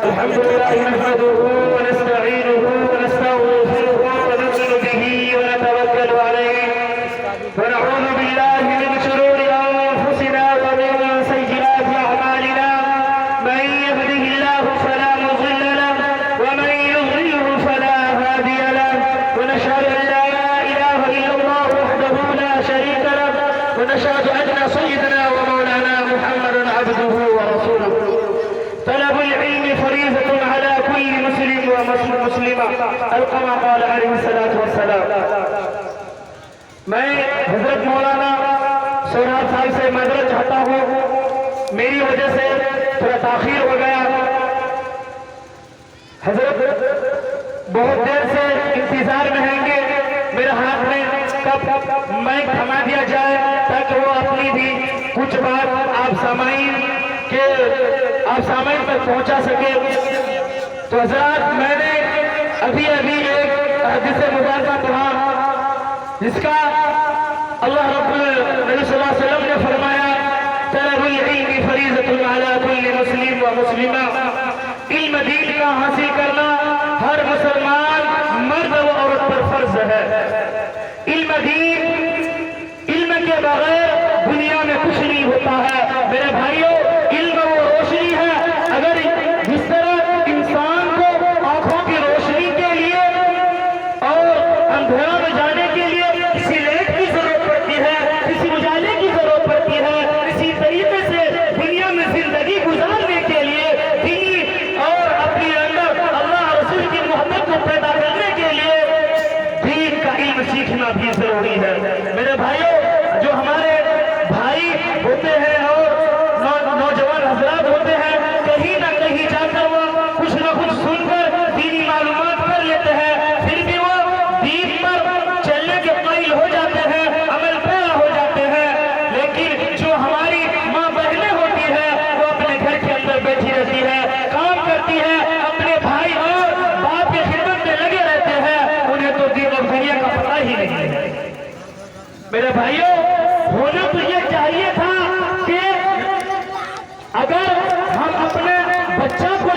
अल्हम्दुलिल्लाह नहमदुहु व नस्तईनुहु व नस्तगफिरुहु व नु'मिनु बिही व नतवक्कलु अलैहि व नऊज़ु बिल्लाहि मिन शुरूरि अंफुसिना व मिन सय्यिआति अअमालिना मन यहदिहिल्लाहु फला मुज़िल्ल लहु व मन युज़लिल्हु फला हादिय लहु व नशहदु अन ला इलाहा इल्लल्लाहु वहदहु ला शरीका लहु व नशहदु अन्ना सय्यिदना व मौलाना मुहम्मदन अब्दुहु व रसूलुहु तलबुल इल्म फरीज़तुन अला कुल्लि मुस्लिम व मुस्लिमा कमा क़ाल अलैहिस्सलातु वस्सलाम। मैं हजरत मौलाना सोहराब साहब से माजरत चाहता हूँ, मेरी वजह से थोड़ा ताखीर हो गया। हजरत बहुत देर से इंतजार में हैंगे, मेरे हाथ में कब माइक थमा दिया जाए ताकि वो अपनी भी कुछ बात आप सामाइन तक पहुंचा सके। तो हजरात, मैंने अभी एक हदीस मुबारक पढ़ा जिसका अल्लाह रब्बुल नबी सल्लल्लाहु अलैहि वसल्लम ने फरमाया, तलबुल इल्मी फरीज़तुन अला कुल्लि मुस्लिम व मुस्लिमा, इल्म दीन का हासिल करना हर मुसलमान मर्द व औरत पर फर्ज है। इल्म के बगैर दुनिया में कुछ नहीं होता है। मेरे भाइयों, इल्म वो रोशनी है, अगर जिस तरह इंसान को आंखों की रोशनी के लिए और अंधेरा में जाने के लिए किसी लाइट की जरूरत पड़ती है, किसी उजाले की जरूरत पड़ती है, इसी तरीके से दुनिया में जिंदगी गुजारने के लिए दीन और अपने अंदर अल्लाह रसूल की मोहब्बत को पैदा करने के लिए दीन का इल्म सीखना भी जरूरी है। मेरे भाइयों, जो हमारे भाई होते हैं और नौजवान हजरात होते हैं, कहीं ना कहीं जाकर वो कुछ न कुछ सुनकर दीनी मालूमात कर लेते हैं, फिर भी वो दीन पर चलने के काबिल हो जाते हैं, अमल पैरा हो जाते हैं। लेकिन जो हमारी माँ बहनें होती है, वो अपने घर के अंदर बैठी रहती है, काम करती है, अपने भाई और बाप की खिदमत में लगे रहते हैं, उन्हें तो दीन और दुनिया का पता ही नहीं है। मेरे भाइयों, होना तो ये चाहिए था कि अगर हम अपने बच्चा को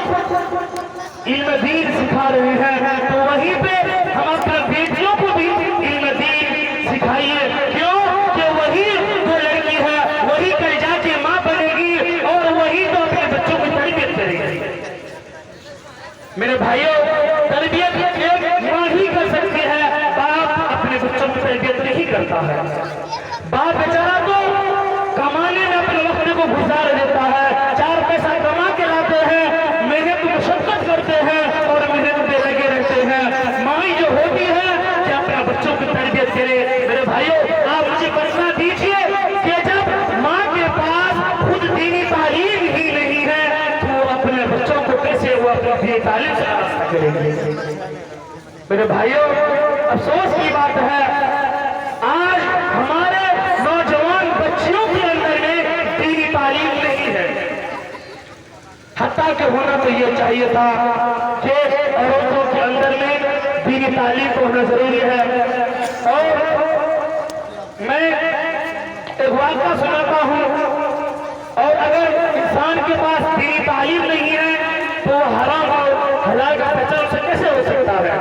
इल्म दीन सिखा रहे हैं तो वहीं पे हम अपने बेटियों को भी इल्म दीन सिखाइए। क्यों? कि वही जो लड़की है वही कल जाके माँ बनेगी और वही तो अपने बच्चों की तरबियत करेगी। मेरे भाइयों, तरबियत एक माँ ही कर सकती है, बाप अपने बच्चों की तरबियत नहीं करता है। बाप बेचारा तो कमाने में अपने वक्त को गुजार देता है, चार पैसा कमा के लाते हैं, मेहनत मशक्कत करते हैं और मेहनत में लगे रहते हैं। माँ जो होती है कि अपने बच्चों की तरबियत करे। मेरे भाइयों, आप मुझे फैसला दीजिए कि जब माँ के पास खुद दीनी तालीम ही नहीं है तो अपने बच्चों को कैसे वो अपनी दीनी तालीम से रास्ता करेंगे। मेरे भाइयों, अफसोस की बात है, आज हमारे नौजवान बच्चियों के अंदर में दीनी तालीम नहीं है। हत्ता के होना तो ये चाहिए था कि औरतों के अंदर में दीनी तालीम को होना जरूरी है। और मैं एक वाक़या सुनाता हूँ, और अगर इंसान के पास दीनी तालीम नहीं है तो हराम और हलाल का पहचान से कैसे हो सकता है?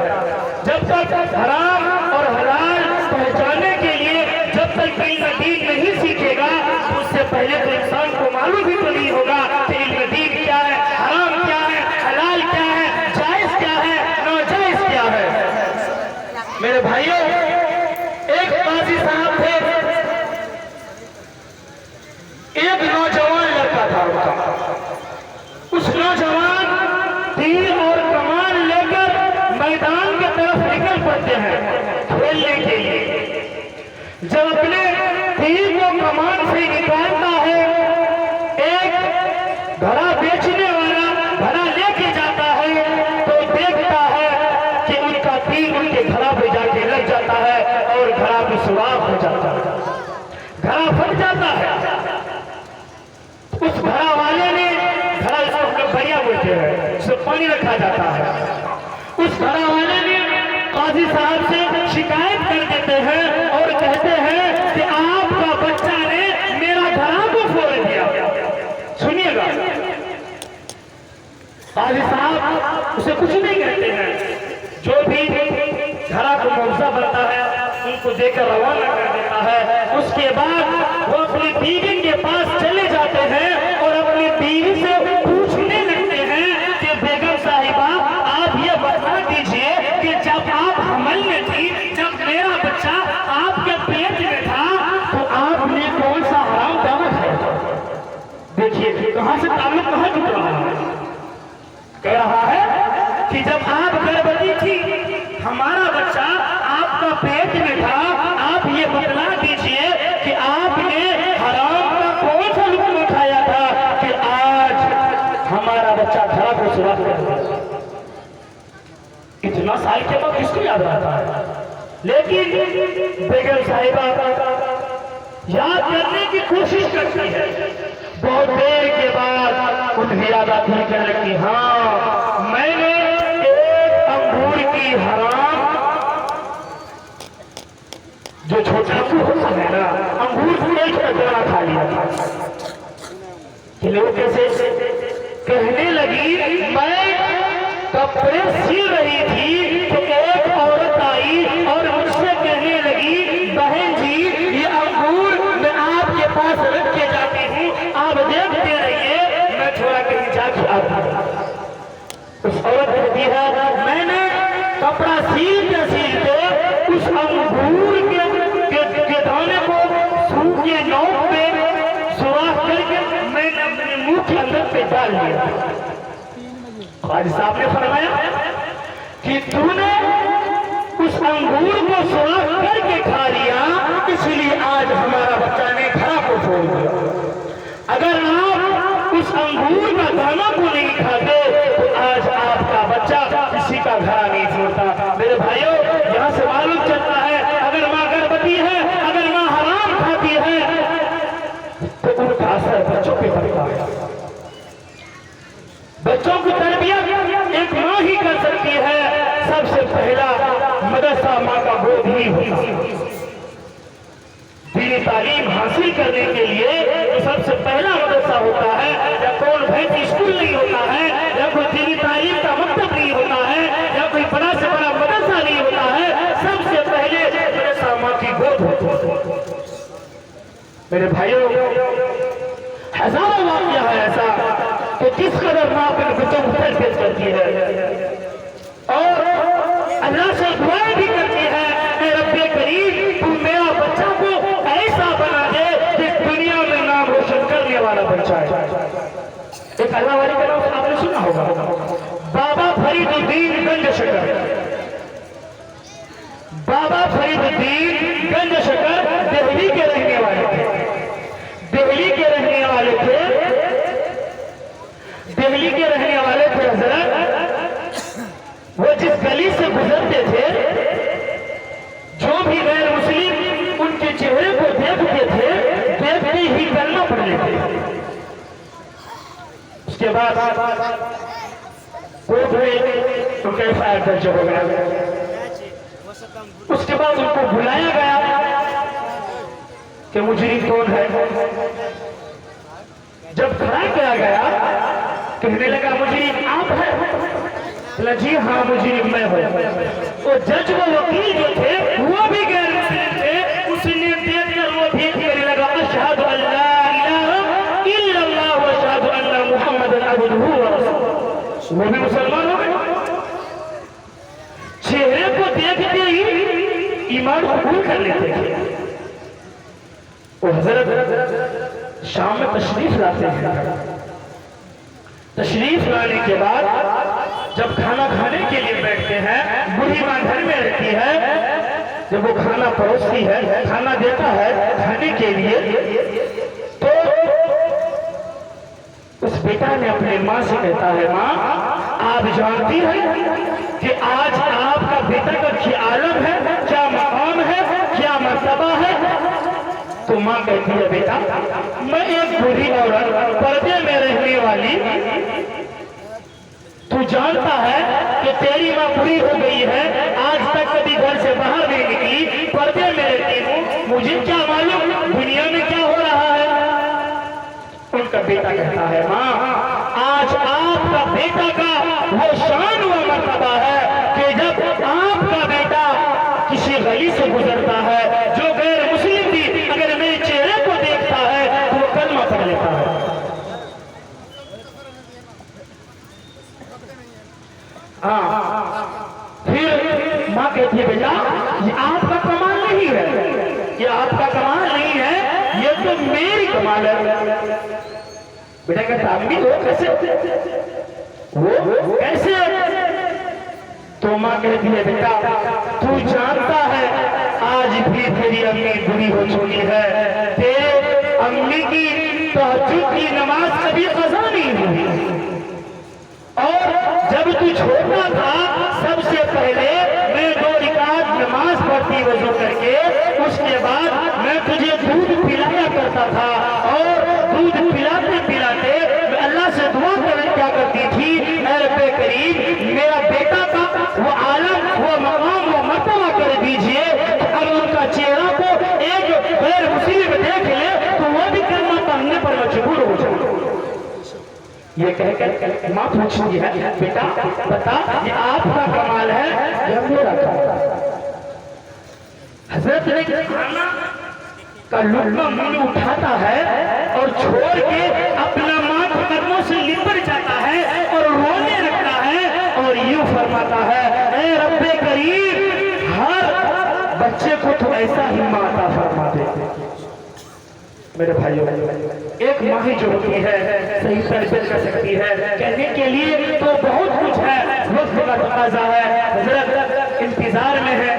जब तक हराम और हलाल पहचानने के लिए जब तक इल्म दीन नहीं सीखेगा तो उससे पहले तो इंसान को मालूम भी तो नहीं होगा कि इल्म दीन क्या है, हराम क्या है, हलाल क्या है, जायज क्या है, नाजायज क्या है। मेरे भाइयों, एक काजी साहब थे, एक नौजवान लड़का था। उस नौजवान तीर और कमान लेकर मैदान की तरफ निकल पड़ते हैं खेलने के लिए। जब अपने तीर को कमान से निकालता है, एक घड़ा बेचने वाला घड़ा लेके जाता है तो देखता है कि उनका तीर उनके घड़ा पे जाके लग जाता है और घड़ा भी सुराख हो जाता है, घड़ा फट जाता है। उस घड़ा वाले ने, घड़ा इसको बढ़िया बोलते हैं, उसमें पानी रखा जाता है, उस घड़ा वाले ने काजी साहब से शिकायत कर देते हैं और कहते हैं कि आपका बच्चा ने मेरा घड़ा को फोड़ दिया। सुनिएगा, काजी साहब उसे कुछ नहीं कहते हैं, जो भी घरा को मुआवजा बनता है उनको देकर रवाना कर देता है। उसके बाद वो अपनी बीवी के पास चले जाते हैं और अपनी बीवी से पूछने लगते हैं कि बेगम साहिबा आप ये बता दीजिए कि जब आप हमल में थी, जब मेरा बच्चा आपके पेट में था, तो आपने कौन सा हराम दाना खाया? देखिए कहां से ताल्लुक कहां जुड़ रहा है। कह रहा है कि जब आप गर्भवती थी, हमारा बच्चा आपका पेट में था, आप ये बतला दीजिए कि आपने हराम का कौन सा लुत्फ उठाया था कि आज हमारा बच्चा घरा को सुराख कर दिया। इतना साल के बाद किसको याद रहता है? लेकिन बेगम साहिबा याद करने की कोशिश करती है। बहुत देर के बाद उन्हें याद आती है, कहने लगती, हाँ मैंने एक अंगूर की हराम, जो छोटा होता है ना, अंगूर को एक टुकड़ा खा लिया था। कि लोग कैसे कहने लगी, मैं कपड़े सिल रही थी तो एक औरत आई और मुझसे कहने लगी, बहन जी ये अंगूर मैं आपके पास रख के जाती हूँ, आप देखते रहिए, मैं थोड़ा कहीं जाके आता हूँ। उस औरत कहती है, मैंने कपड़ा सीलते उस अंगूर के दाने को सूखे नोक पे सुराख करके मैंने अपने मुंह के अंदर पे डाल लिया। ख्वाजा साहब ने फरमाया कि तूने उस अंगूर को सुराख करके खा लिया, इसलिए आज हमारा बच्चा ने घरा को छोड़ दिया। अगर आप उस अंगूर का दाना को नहीं खाते तो आज आपका बच्चा किसी का घरा नहीं छोड़ता। मेरे भाइयों, यहाँ से मालूम चलता है अगर माँ गर्भवती है, अगर माँ हराम खाती है तो उनका असर बच्चों पे पड़ता है। बच्चों की तरबियत एक माँ ही कर सकती है। सबसे पहला मदरसा माँ का बोध ही होता है। दीनी तालीम हासिल करने के लिए तो सबसे पहला मदरसा होता है, या कौन भैंस स्कूल नहीं होता है, या कोई दीनी तालीम का मकतब नहीं होता है, या कोई बड़ा से बड़ा मदरसा नहीं होता है। सबसे पहले मदरसा माँ की गोद होती है। मेरे भाइयों, हजारों वाक़या है ऐसा कि किस कदर माँ अपने बच्चों को तरबियत करती है और अल्लाह से दुआएं भी करती है, रब्बे करीम तू मेरा बच्चा को ऐसा बना दे कि दुनिया में नाम रोशन करने वाला बच्चा है। एक अल्लाह वाली का नाम आपने सुना होगा, बाबा फरीदुद्दीन गंजशकर। बाबा फरीदुद्दीन गंजशकर दिल्ली के रहने वाले थे। दिल्ली के रहने वाले थे, दिल्ली के रहने वाले थे हजरत। वो जिस गली से गुजरते थे, जो भी गैर मुस्लिम उनके चेहरे को देखते थे, देखते ही कलमा पढ़ लेते। उसके बाद कोर्ट में उनका एफआईआर दर्ज हो गया। उसके बाद उनको बुलाया गया कि मुजरिम कौन है। जब खड़ा किया गया, कहने लगा मुजरिम आप है? जी हाँ मुजरिम मैं हूँ। तो जज व वकील जो थे वो भी गैर मुस्लिम थे। उसने देखकर वो भी कहने लगा, अशहदु अल्ला इलाहा इल्लल्लाह व अशहदु अन्ना मुहम्मदन अब्दुहु व रसूलुहु। वो भी मुसलमान हो गए। चेहरे को देखते ही ईमान कबूल कर लेते थे। वो हजरत शाम में तशरीफ लाते हैं। तशरीफ लाने के बाद जब खाना खाने के लिए बैठते हैं, बूढ़ी माँ घर में रहती है। जब वो खाना परोसती है, खाना देता है खाने के लिए, तो उस बेटा ने अपने माँ से कहता है, माँ आप जानती हैं कि आज आपका बेटा का क्या आलम है, क्या मकाम है, क्या मर्तबा है? तो माँ कहती है, बेटा मैं एक बूढ़ी औरत पर्दे में रहने वाली, तू जानता है कि तेरी माँ बुरी हो गई है, आज तक कभी घर से बाहर नहीं निकली, पर्दे में रहती हूँ, मुझे क्या मालूम दुनिया में क्या हो रहा है। उनका बेटा कहता है, माँ आज आपका बेटा का वो शान व मर्तबा है कि जब आपका बेटा किसी गली से गुजरता है जो गैर मुस्लिम थी, अगर मेरे चेहरे को देखता है तो वो कलमा पढ़ लेता है। फिर माँ कहती है बेटा ये आपका कमाल नहीं है, ये आपका कमाल नहीं है, ये तो मेरी कमाल है। बेटा कहता अम्मी वो कैसे, वो कैसे? तो माँ कहती है बेटा तू जानता है आज भी तेरी अम्मी बुरी हो चुकी है, तेरे अम्मी की तहज्जुद की नमाज कभी कज़ा नहीं हुई, और जब तू छोटा था सबसे पहले मैं 2 रिकात नमाज पढ़ती वजू करके, उसके बाद मैं तुझे दूध पिलाया करता था, और दूध पिलाते पिलाते अल्लाह से दुआ क्या करती थी, ऐ रब्बे करीम मेरा बेटा का वो आलम वो मकाम वो मर्तबा कर दीजिए, अब उनका चेहरा को एक गैर मुस्लिम देख ले तो वो भी कलमा पढ़ने पर मजबूर हो जाए। ये कहकर माँ पूछती है बेटा बता ये आपका कमाल है या मेरा कमाल? हजरत ने खाना का लुत्फ़ मुंह में उठाता है और छोड़ के अपना माथ कदमों से लिपट जाता है और रोने लगता है और यूं फरमाता है ऐ रब्बे करीम हर बच्चे को तो ऐसा ही माँ अता फरमा दे। मेरे भाइयों एक माँ ही जो होती है सही तरबियत कर सकती है, कहने के लिए तो बहुत कुछ है, वक्त का तकाज़ा है, हज़रत इंतजार में है।